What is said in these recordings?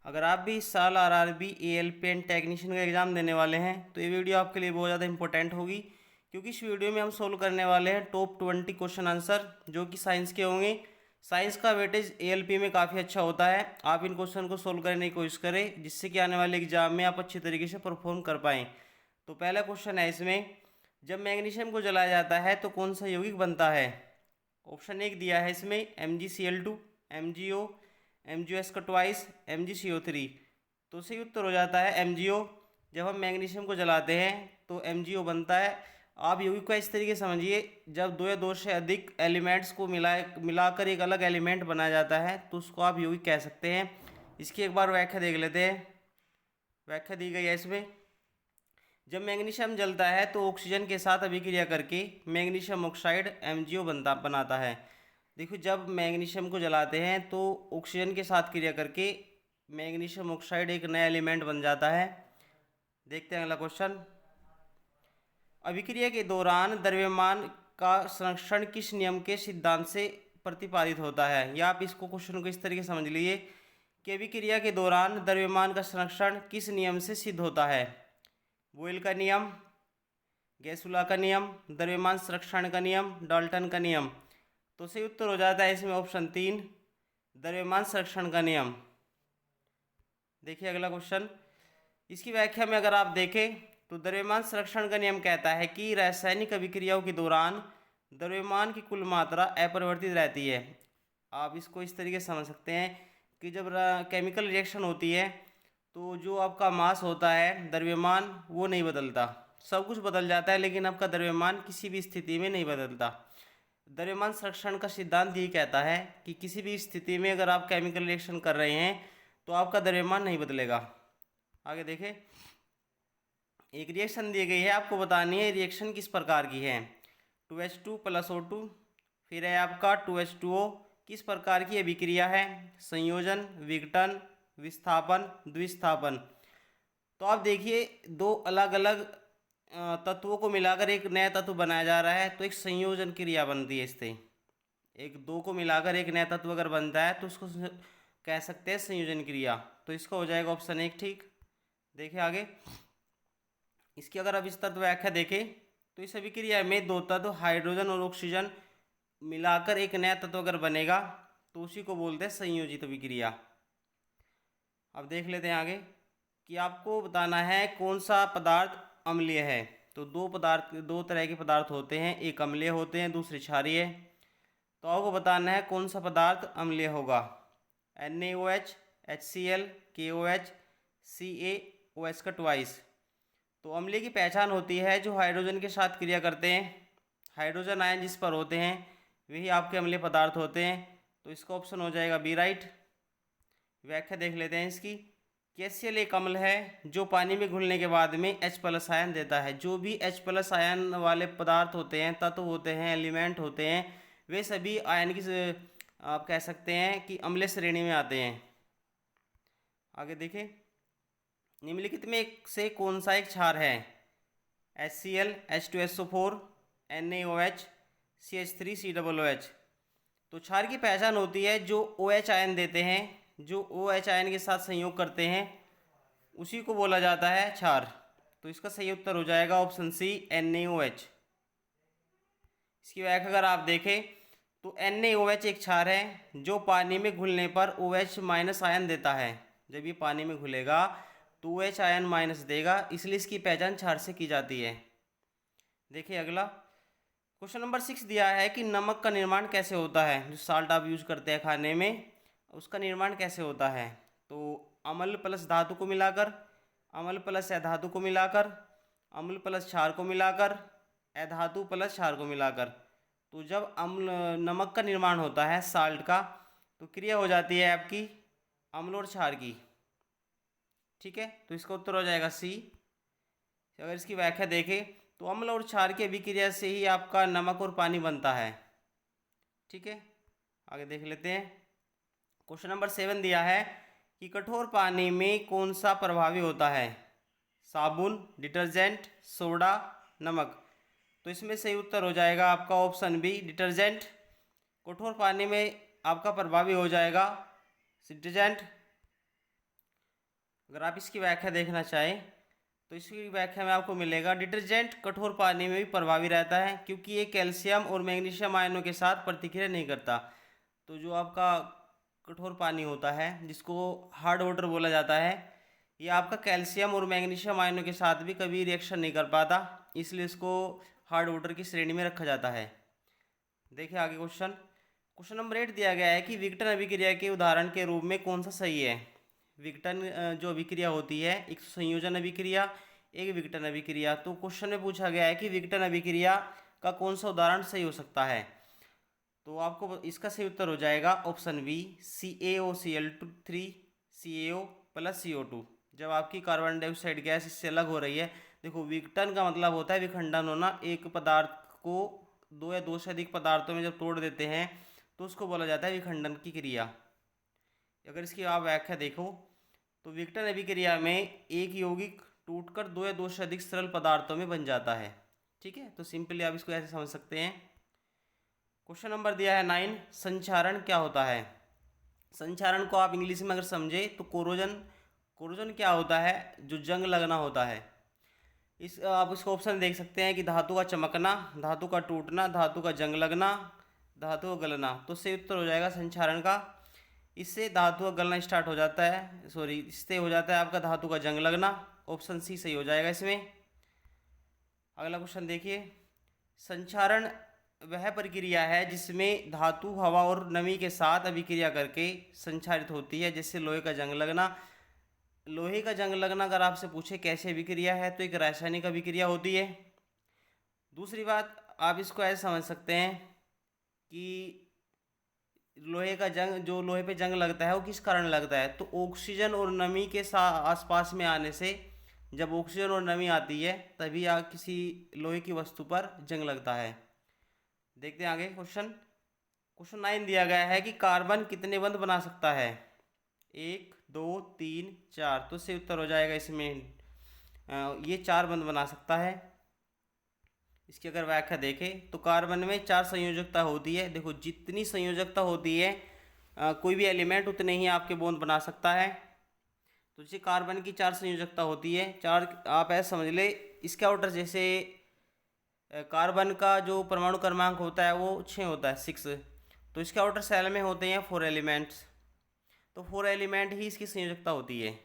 अगर आप भी इस साल आरआरबी एएलपी एंड टेक्नीशियन का एग्ज़ाम देने वाले हैं तो ये वीडियो आपके लिए बहुत ज़्यादा इंपॉर्टेंट होगी, क्योंकि इस वीडियो में हम सोल्व करने वाले हैं टॉप 20 क्वेश्चन आंसर जो कि साइंस के होंगे। साइंस का वेटेज एएलपी में काफ़ी अच्छा होता है। आप इन क्वेश्चन को सोल्व करने की कोशिश करें, जिससे कि आने वाले एग्जाम में आप अच्छी तरीके से परफॉर्म कर पाएँ। तो पहला क्वेश्चन है इसमें, जब मैग्नीशियम को जलाया जाता है तो कौन सा यौगिक बनता है। ऑप्शन एक दिया है इसमें MgCl2, MgO, MgOs का ट्वाइस, MgCO3। तो सही उत्तर हो जाता है MgO। जब हम मैग्नीशियम को जलाते हैं तो MgO बनता है। आप यौगिक को इस तरीके समझिए, जब दो या दो से अधिक एलिमेंट्स को मिलाकर एक अलग एलिमेंट बनाया जाता है तो उसको आप यौगिक कह सकते हैं। इसकी एक बार व्याख्या देख लेते हैं। व्याख्या दी गई है इसमें, जब मैग्नीशियम जलता है तो ऑक्सीजन के साथ अभिक्रिया करके मैग्नीशियम ऑक्साइड MgO बनाता है। देखो, जब मैग्नीशियम को जलाते हैं तो ऑक्सीजन के साथ क्रिया करके मैग्नीशियम ऑक्साइड एक नया एलिमेंट बन जाता है। देखते हैं अगला क्वेश्चन। अभिक्रिया के दौरान द्रव्यमान का संरक्षण किस नियम के सिद्धांत से प्रतिपादित होता है। या आप इसको क्वेश्चन को इस तरीके से समझ लीजिए कि अभिक्रिया के दौरान द्रव्यमान का संरक्षण किस नियम से सिद्ध होता है। बोयल का नियम, गैसुला का नियम, द्रव्यमान संरक्षण का नियम, डाल्टन का नियम। तो सही उत्तर हो जाता है इसमें ऑप्शन 3, द्रव्यमान संरक्षण का नियम। देखिए अगला क्वेश्चन, इसकी व्याख्या में अगर आप देखें तो द्रव्यमान संरक्षण का नियम कहता है कि रासायनिक अभिक्रियाओं के दौरान द्रव्यमान की कुल मात्रा अपरिवर्तित रहती है। आप इसको इस तरीके से समझ सकते हैं कि जब केमिकल रिएक्शन होती है तो जो आपका मास होता है, द्रव्यमान, वो नहीं बदलता। सब कुछ बदल जाता है लेकिन आपका द्रव्यमान किसी भी स्थिति में नहीं बदलता। द्रव्यमान संरक्षण का सिद्धांत ये कहता है कि किसी भी स्थिति में अगर आप केमिकल रिएक्शन कर रहे हैं तो आपका द्रव्यमान नहीं बदलेगा। आगे देखें, एक रिएक्शन दी गई है, आपको बतानी है रिएक्शन किस प्रकार की है। 2H2 + O2, फिर है आपका 2H2O। किस प्रकार की अभिक्रिया है, संयोजन, विघटन, विस्थापन, द्विस्थापन। तो आप देखिए, दो अलग अलग तत्वों को मिलाकर एक नया तत्व बनाया जा रहा है तो एक संयोजन क्रिया बनती है इससे। एक दो को मिलाकर एक नया तत्व अगर बनता है तो उसको कह सकते हैं संयोजन क्रिया। तो इसका हो जाएगा ऑप्शन 1 ठीक। देखिए आगे, इसकी अगर अब इस तत्व व्याख्या देखें तो इस अभिक्रिया में दो तत्व हाइड्रोजन और ऑक्सीजन मिलाकर एक नया तत्व अगर बनेगा तो उसी को बोलते हैं संयोजित अभिक्रिया। अब देख लेते हैं आगे कि आपको बताना है कौन सा पदार्थ अम्लीय है। तो दो तरह के पदार्थ होते हैं, एक अम्लीय होते हैं, दूसरे क्षारीय। तो आपको बताना है कौन सा पदार्थ अम्लीय होगा। NaOH, HCl, KOH, CaOH का ट्वाइस। तो अम्लीय की पहचान होती है जो हाइड्रोजन के साथ क्रिया करते हैं, हाइड्रोजन आयन जिस पर होते हैं वही आपके अम्लीय पदार्थ होते हैं। तो इसका ऑप्शन हो जाएगा बी राइट। व्याख्या देख लेते हैं इसकी। HCl एक अम्ल है जो पानी में घुलने के बाद में H+ आयन देता है। जो भी H+ आयन वाले पदार्थ होते हैं, तत्व होते हैं, एलिमेंट होते हैं, वे सभी आयन की आप कह सकते हैं कि अम्लीय श्रेणी में आते हैं। आगे देखें, निम्नलिखित में से कौन सा एक क्षार है। HCl, H2SO4, NaOH, CH3COOH। तो क्षार की पहचान होती है जो OH आयन देते हैं, जो OH आयन के साथ संयोग करते हैं उसी को बोला जाता है क्षार। तो इसका सही उत्तर हो जाएगा ऑप्शन सी, NaOH। इसकी व्याख्या अगर आप देखें तो NaOH एक क्षार है जो पानी में घुलने पर OH- आयन देता है। जब ये पानी में घुलेगा तो OH आयन माइनस देगा, इसलिए इसकी पहचान क्षार से की जाती है। देखिए अगला क्वेश्चन नंबर 6 दिया है कि नमक का निर्माण कैसे होता है। जो साल्ट आप यूज करते हैं खाने में, उसका निर्माण कैसे होता है। तो अम्ल प्लस धातु को मिलाकर, अम्ल प्लस अधातु को मिलाकर, अम्ल प्लस क्षार को मिलाकर, अधातु प्लस क्षार को मिलाकर। तो जब नमक का निर्माण होता है, साल्ट का, तो क्रिया हो जाती है आपकी अम्ल और क्षार की। ठीक है, तो इसका उत्तर हो जाएगा सी। अगर इसकी व्याख्या देखें तो अम्ल और क्षार की अभिक्रिया से ही आपका नमक और पानी बनता है। ठीक है, आगे देख लेते हैं। क्वेश्चन नंबर 7 दिया है कि कठोर पानी में कौन सा प्रभावी होता है। साबुन, डिटर्जेंट, सोडा, नमक। तो इसमें सही उत्तर हो जाएगा आपका ऑप्शन बी, डिटर्जेंट। कठोर पानी में आपका प्रभावी हो जाएगा डिटर्जेंट। अगर आप इसकी व्याख्या देखना चाहें तो इसकी व्याख्या में आपको मिलेगा, डिटर्जेंट कठोर पानी में भी प्रभावी रहता है क्योंकि ये कैल्शियम और मैग्नीशियम आयनों के साथ प्रतिक्रिया नहीं करता। तो जो आपका कठोर पानी होता है जिसको हार्ड वाटर बोला जाता है, ये आपका कैल्शियम और मैग्नीशियम आयनों के साथ भी कभी रिएक्शन नहीं कर पाता, इसलिए इसको हार्ड वाटर की श्रेणी में रखा जाता है। देखिए आगे क्वेश्चन। क्वेश्चन नंबर 8 दिया गया है कि विघटन अभिक्रिया के उदाहरण के रूप में कौन सा सही है। विघटन जो अभिक्रिया होती है, एक संयोजन अभिक्रिया, एक विघटन अभिक्रिया। तो क्वेश्चन में पूछा गया है कि विघटन अभिक्रिया का कौन सा उदाहरण सही हो सकता है। तो आपको इसका सही उत्तर हो जाएगा option B, CaOCl3 CaO plus CO2। जब आपकी कार्बन डाइऑक्साइड गैस इससे अलग हो रही है, देखो विघटन का मतलब होता है विखंडन होना। एक पदार्थ को दो या दो से अधिक पदार्थों में जब तोड़ देते हैं तो उसको बोला जाता है विखंडन की क्रिया। अगर इसकी आप व्याख्या देखो तो विघटन अभिक्रिया में एक यौगिक टूटकर दो या दो से अधिक सरल पदार्थों में बन जाता है। ठीक है, तो सिंपली आप इसको ऐसे समझ सकते हैं। क्वेश्चन नंबर दिया है 9, संक्षारण क्या होता है। संक्षारण को आप इंग्लिश में अगर समझे तो कोरोजन। कोरोजन क्या होता है, जो जंग लगना होता है। इस आप इसको ऑप्शन देख सकते हैं कि धातु का चमकना, धातु का टूटना, धातु का जंग लगना, धातु का गलना। तो सही उत्तर हो जाएगा संक्षारण का। इससे धातु का गलना स्टार्ट हो जाता है, सॉरी इससे हो जाता है आपका धातु का जंग लगना। ऑप्शन सी सही हो जाएगा इसमें। अगला क्वेश्चन देखिए। संक्षारण वह प्रक्रिया है जिसमें धातु हवा और नमी के साथ अभिक्रिया करके संक्षारित होती है, जैसे लोहे का जंग लगना। लोहे का जंग लगना अगर आपसे पूछे कैसे अभिक्रिया है, तो एक रासायनिक अभिक्रिया होती है। दूसरी बात आप इसको ऐसे समझ सकते हैं कि लोहे का जंग, जो लोहे पे जंग लगता है वो किस कारण लगता है, तो ऑक्सीजन और नमी के साथ आसपास में आने से। जब ऑक्सीजन और नमी आती है तभी किसी लोहे की वस्तु पर जंग लगता है। देखते हैं आगे क्वेश्चन। क्वेश्चन 9 दिया गया है कि कार्बन कितने बंध बना सकता है। 1 2 3 4। तो सही उत्तर हो जाएगा इसमें ये 4 बंध बना सकता है। इसकी अगर व्याख्या देखें तो कार्बन में 4 संयोजकता होती है। देखो जितनी संयोजकता होती है कोई भी एलिमेंट, उतने ही आपके बॉन्ड बना सकता है। तो जैसे कार्बन की 4 संयोजकता होती है, 4 आप ऐसे समझ ले। इसके आउटर जैसे कार्बन का जो परमाणु क्रमांक होता है वो 6 होता है, 6। तो इसके आउटर सेल में होते हैं 4 एलिमेंट्स। तो 4 एलिमेंट ही इसकी संयोजकता होती है।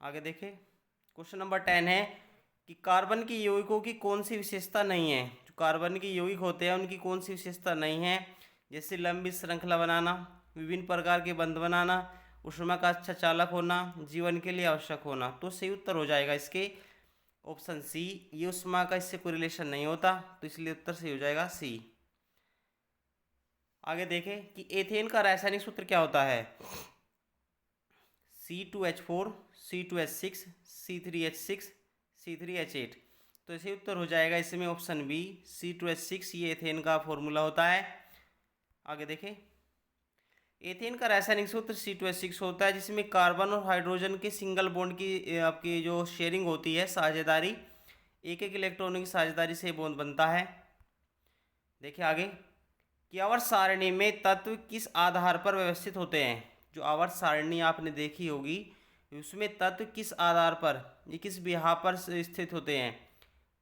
आगे देखें। क्वेश्चन नंबर 10 है कि कार्बन की यौगिकों की कौन सी विशेषता नहीं है। जो कार्बन के यौगिक होते हैं उनकी कौन सी विशेषता नहीं है, जैसे लंबी श्रृंखला बनाना, विभिन्न प्रकार के बंध बनाना, ऊष्मा का अच्छा चालक होना, जीवन के लिए आवश्यक होना। तो सही उत्तर हो जाएगा इसके ऑप्शन सी, ये ऊष्मा का इससे कोई रिलेशन नहीं होता, तो इसलिए उत्तर सही हो जाएगा सी। आगे देखें कि एथेन का रासायनिक सूत्र क्या होता है। C2H4 C2H6 C3H6 C3H8। तो इसे उत्तर हो जाएगा इसमें ऑप्शन बी, C2H6, ये एथेन का फॉर्मूला होता है। आगे देखें। एथेन का रासायनिक सूत्र C2H6 होता है, जिसमें कार्बन और हाइड्रोजन के सिंगल बॉन्ड की आपकी जो शेयरिंग होती है, साझेदारी, एक एक इलेक्ट्रॉनों की साझेदारी से बॉन्ड बनता है। देखिए आगे कि आवर्त सारणी में तत्व किस आधार पर व्यवस्थित होते हैं। जो आवर्त सारणी आपने देखी होगी उसमें तत्व किस आधार पर, ये किस बिहार पर स्थित होते हैं।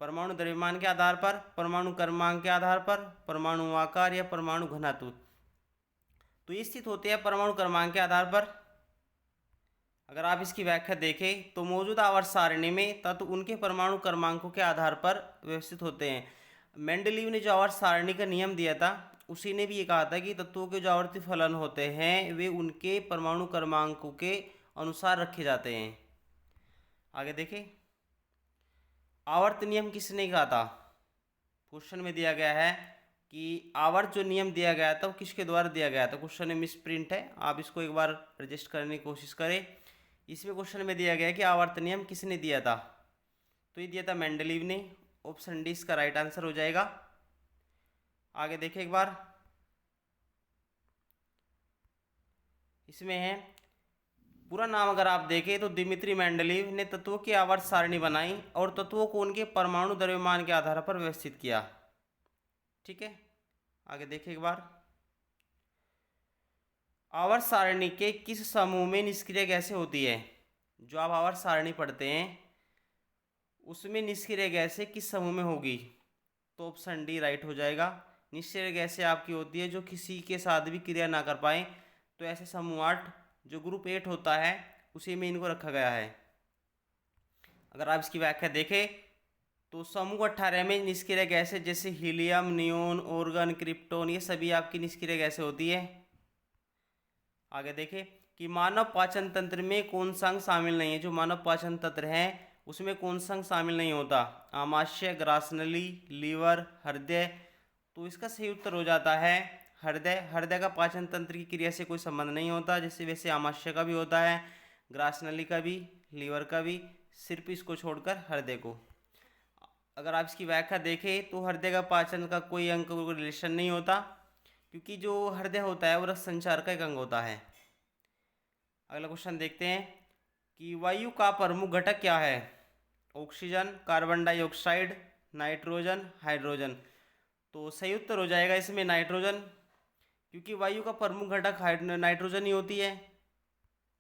परमाणु द्रव्यमान के आधार पर, परमाणु क्रमांक के आधार पर, परमाणु आकार या परमाणु घनत्व। तो ये स्थित होते हैं परमाणु क्रमांक के आधार पर। अगर आप इसकी व्याख्या देखें तो मौजूदा आवर्त सारणी में तत्व उनके परमाणु क्रमांकों के आधार पर व्यवस्थित होते हैं। मेंडलीव ने जो आवर्त सारणी का नियम दिया था, उसी ने भी ये कहा था कि तत्वों के जो आवर्ती फलन होते हैं वे उनके परमाणु क्रमांकों के अनुसार रखे जाते हैं। आगे देखें। आवर्त नियम किसने कहा था। क्वेश्चन में दिया गया है कि आवर्त जो नियम दिया गया था वो किसके द्वारा दिया गया था। क्वेश्चन में मिस प्रिंट है, आप इसको एक बार रजिस्ट करने की कोशिश करें। इसमें क्वेश्चन में दिया गया है कि आवर्त नियम किसने दिया था, तो ये दिया था मेंडलीव ने। ऑप्शन डी इसका राइट आंसर हो जाएगा। आगे देखें एक बार। इसमें है पूरा नाम अगर आप देखें तो दिमित्री मेंडलीव ने तत्वों की आवर्त सारणी बनाई और तत्वों को उनके परमाणु द्रव्यमान के आधार पर व्यवस्थित किया। ठीक है, आगे देखें एक बार। आवर्त सारणी के किस समूह में निष्क्रिय गैसें होती है। जो आप आवर्त सारणी पढ़ते हैं उसमें निष्क्रिय गैसें किस समूह में होगी? तो ऑप्शन डी राइट हो जाएगा। निष्क्रिय गैसें आपकी होती है जो किसी के साथ भी क्रिया ना कर पाए, तो ऐसे समूह 8 जो ग्रुप 8 होता है उसी में इनको रखा गया है। अगर आप इसकी व्याख्या देखें तो समूह 18 में निष्क्रिय गैसें जैसे हीलियम, नियोन, ऑर्गन, क्रिप्टोन, ये सभी आपकी निष्क्रिय गैसें होती है। आगे देखें कि मानव पाचन तंत्र में कौन सा अंग शामिल नहीं है। जो मानव पाचन तंत्र है उसमें कौन सा अंग शामिल नहीं होता? आमाशय, ग्रासनली, लीवर, हृदय। तो इसका सही उत्तर हो जाता है हृदय। हृदय का पाचन तंत्र की क्रिया से कोई संबंध नहीं होता, जैसे वैसे आमाशय का भी होता है, ग्रासनली का भी, लीवर का भी, सिर्फ इसको छोड़कर हृदय को। अगर आप इसकी व्याख्या देखें तो हृदय का पाचन का कोई अंग को रिलेशन नहीं होता, क्योंकि जो हृदय होता है वो रक्त संचार का एक अंग होता है। अगला क्वेश्चन देखते हैं कि वायु का प्रमुख घटक क्या है? Oxygen, carbon dioxide, nitrogen, hydrogen. तो सही उत्तर हो जाएगा इसमें नाइट्रोजन, क्योंकि वायु का प्रमुख घटक नाइट्रोजन ही होती है।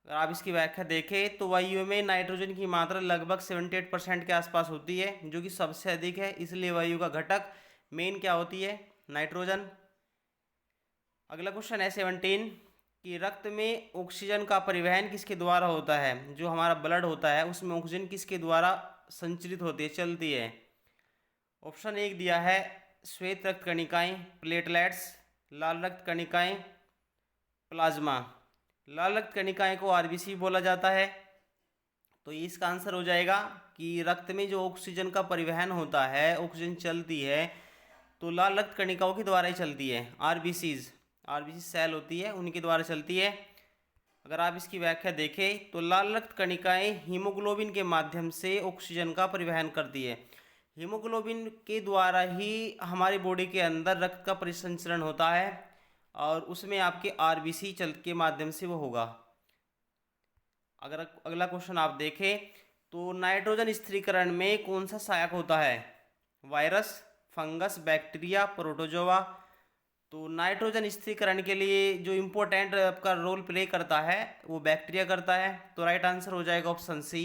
अगर आप इसकी व्याख्या देखें तो वायु में नाइट्रोजन की मात्रा लगभग 78% के आसपास होती है, जो कि सबसे अधिक है। इसलिए वायु का घटक मेन क्या होती है? नाइट्रोजन। अगला क्वेश्चन है 17 कि रक्त में ऑक्सीजन का परिवहन किसके द्वारा होता है? जो हमारा ब्लड होता है उसमें ऑक्सीजन किसके द्वारा संचरित होती है, चलती है? ऑप्शन 1 दिया है श्वेत रक्त कणिकाएं, प्लेटलेट्स, लाल रक्त कणिकाएं, प्लाज्मा। लाल रक्त कणिकाएं को आरबीसी बोला जाता है। तो इसका आंसर हो जाएगा कि रक्त में जो ऑक्सीजन का परिवहन होता है, ऑक्सीजन चलती है, तो लाल रक्त कणिकाओं के द्वारा ही चलती है। आरबीसी सेल होती है उनके द्वारा चलती है। अगर आप इसकी व्याख्या देखें तो लाल रक्त कणिकाएं हीमोग्लोबिन के माध्यम से ऑक्सीजन का परिवहन करती है। हीमोग्लोबिन के द्वारा ही हमारी बॉडी के अंदर रक्त का परिसंचरण होता है, और उसमें आपके आरबीसी चल के माध्यम से वो होगा। अगर अगला क्वेश्चन आप देखें तो नाइट्रोजन स्थिरीकरण में कौन सा सहायक होता है? Virus, fungus, bacteria, protozoa. तो नाइट्रोजन स्थिरीकरण के लिए जो इम्पोर्टेंट आपका रोल प्ले करता है वो बैक्टीरिया करता है। तो राइट आंसर हो जाएगा ऑप्शन सी।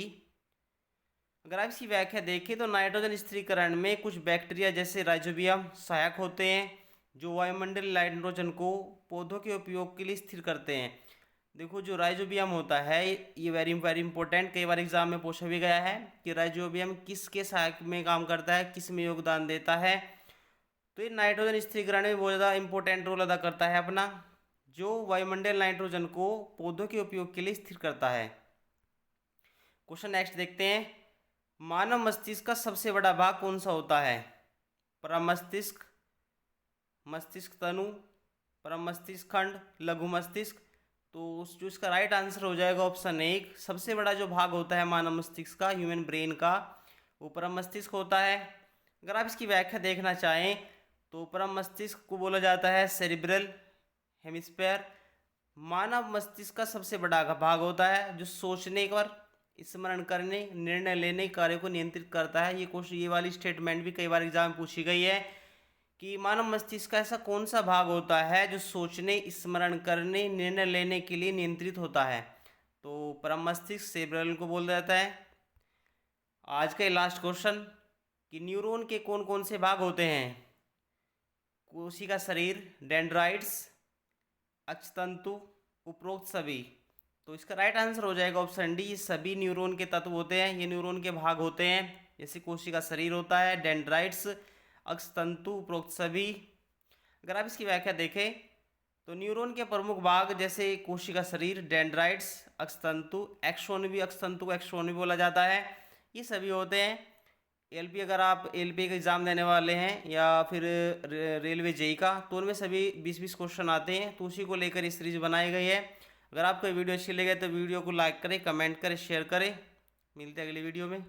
अगर आप इसकी व्याख्या देखें तो नाइट्रोजन स्थिरीकरण में कुछ बैक्टीरिया जैसे राइजोबियम सहायक होते हैं, जो वायुमंडलीय नाइट्रोजन को पौधों के उपयोग के लिए स्थिर करते हैं। देखो जो राइजोबियम होता है ये वेरी इंपॉर्टेंट, कई बार एग्जाम में पूछा भी गया है कि राइजोबियम किसके सहायक में काम करता है, किस में योगदान देता है। तो ये नाइट्रोजन स्थिरीकरण में बहुत ज़्यादा इंपॉर्टेंट रोल अदा करता है अपना, जो वायुमंडलीय नाइट्रोजन को पौधों के उपयोग के लिए स्थिर करता है। क्वेश्चन नेक्स्ट देखते हैं, मानव मस्तिष्क का सबसे बड़ा भाग कौन सा होता है? प्रमस्तिष्क, मस्तिष्क तनु, प्रमस्तिष्क खंड, लघु मस्तिष्क। तो जो इसका राइट आंसर हो जाएगा ऑप्शन 1। सबसे बड़ा जो भाग होता है मानव मस्तिष्क का, ह्यूमन ब्रेन का, वो परम मस्तिष्क होता है। अगर आप इसकी व्याख्या देखना चाहें तो परम मस्तिष्क को बोला जाता है सेरिब्रल हेमिस्फेयर। मानव मस्तिष्क का सबसे बड़ा भाग होता है जो सोचने पर, स्मरण करने, निर्णय लेने कार्य को नियंत्रित करता है। ये वाली स्टेटमेंट भी कई बार एग्जाम में पूछी गई है कि मानव मस्तिष्क का ऐसा कौन सा भाग होता है जो सोचने, स्मरण करने, निर्णय लेने के लिए नियंत्रित होता है। तो परम मस्तिष्क सेरेब्रल को बोला जाता है। आज का लास्ट क्वेश्चन कि न्यूरॉन के कौन कौन से भाग होते हैं? कोशिका शरीर, डेंड्राइट्स, अक्षतंतु, उपरोक्त सभी। तो इसका राइट आंसर हो जाएगा ऑप्शन डी। ये सभी न्यूरॉन के तत्व होते हैं, ये न्यूरॉन के भाग होते हैं। जैसे कोशिका शरीर होता है, डेंड्राइट्स, अक्षतंतु, उपरोक्त सभी। अगर आप इसकी व्याख्या देखें तो न्यूरॉन के प्रमुख भाग जैसे कोशिका शरीर, डेंड्राइट्स, अक्षतंतु, एक्सोन भी, अक्षतंतु को एक्सोन भी बोला जाता है, ये सभी होते हैं। एलपी, अगर आप एलपी का एग्ज़ाम देने वाले हैं या फिर रेलवे जेई का, तो उनमें सभी 20-20 क्वेश्चन आते हैं। तो उसी को लेकर ये सीरीज बनाई गई है। अगर आपको वीडियो अच्छी लगे तो वीडियो को लाइक करें, कमेंट करें, शेयर करें। मिलते हैं अगली वीडियो में।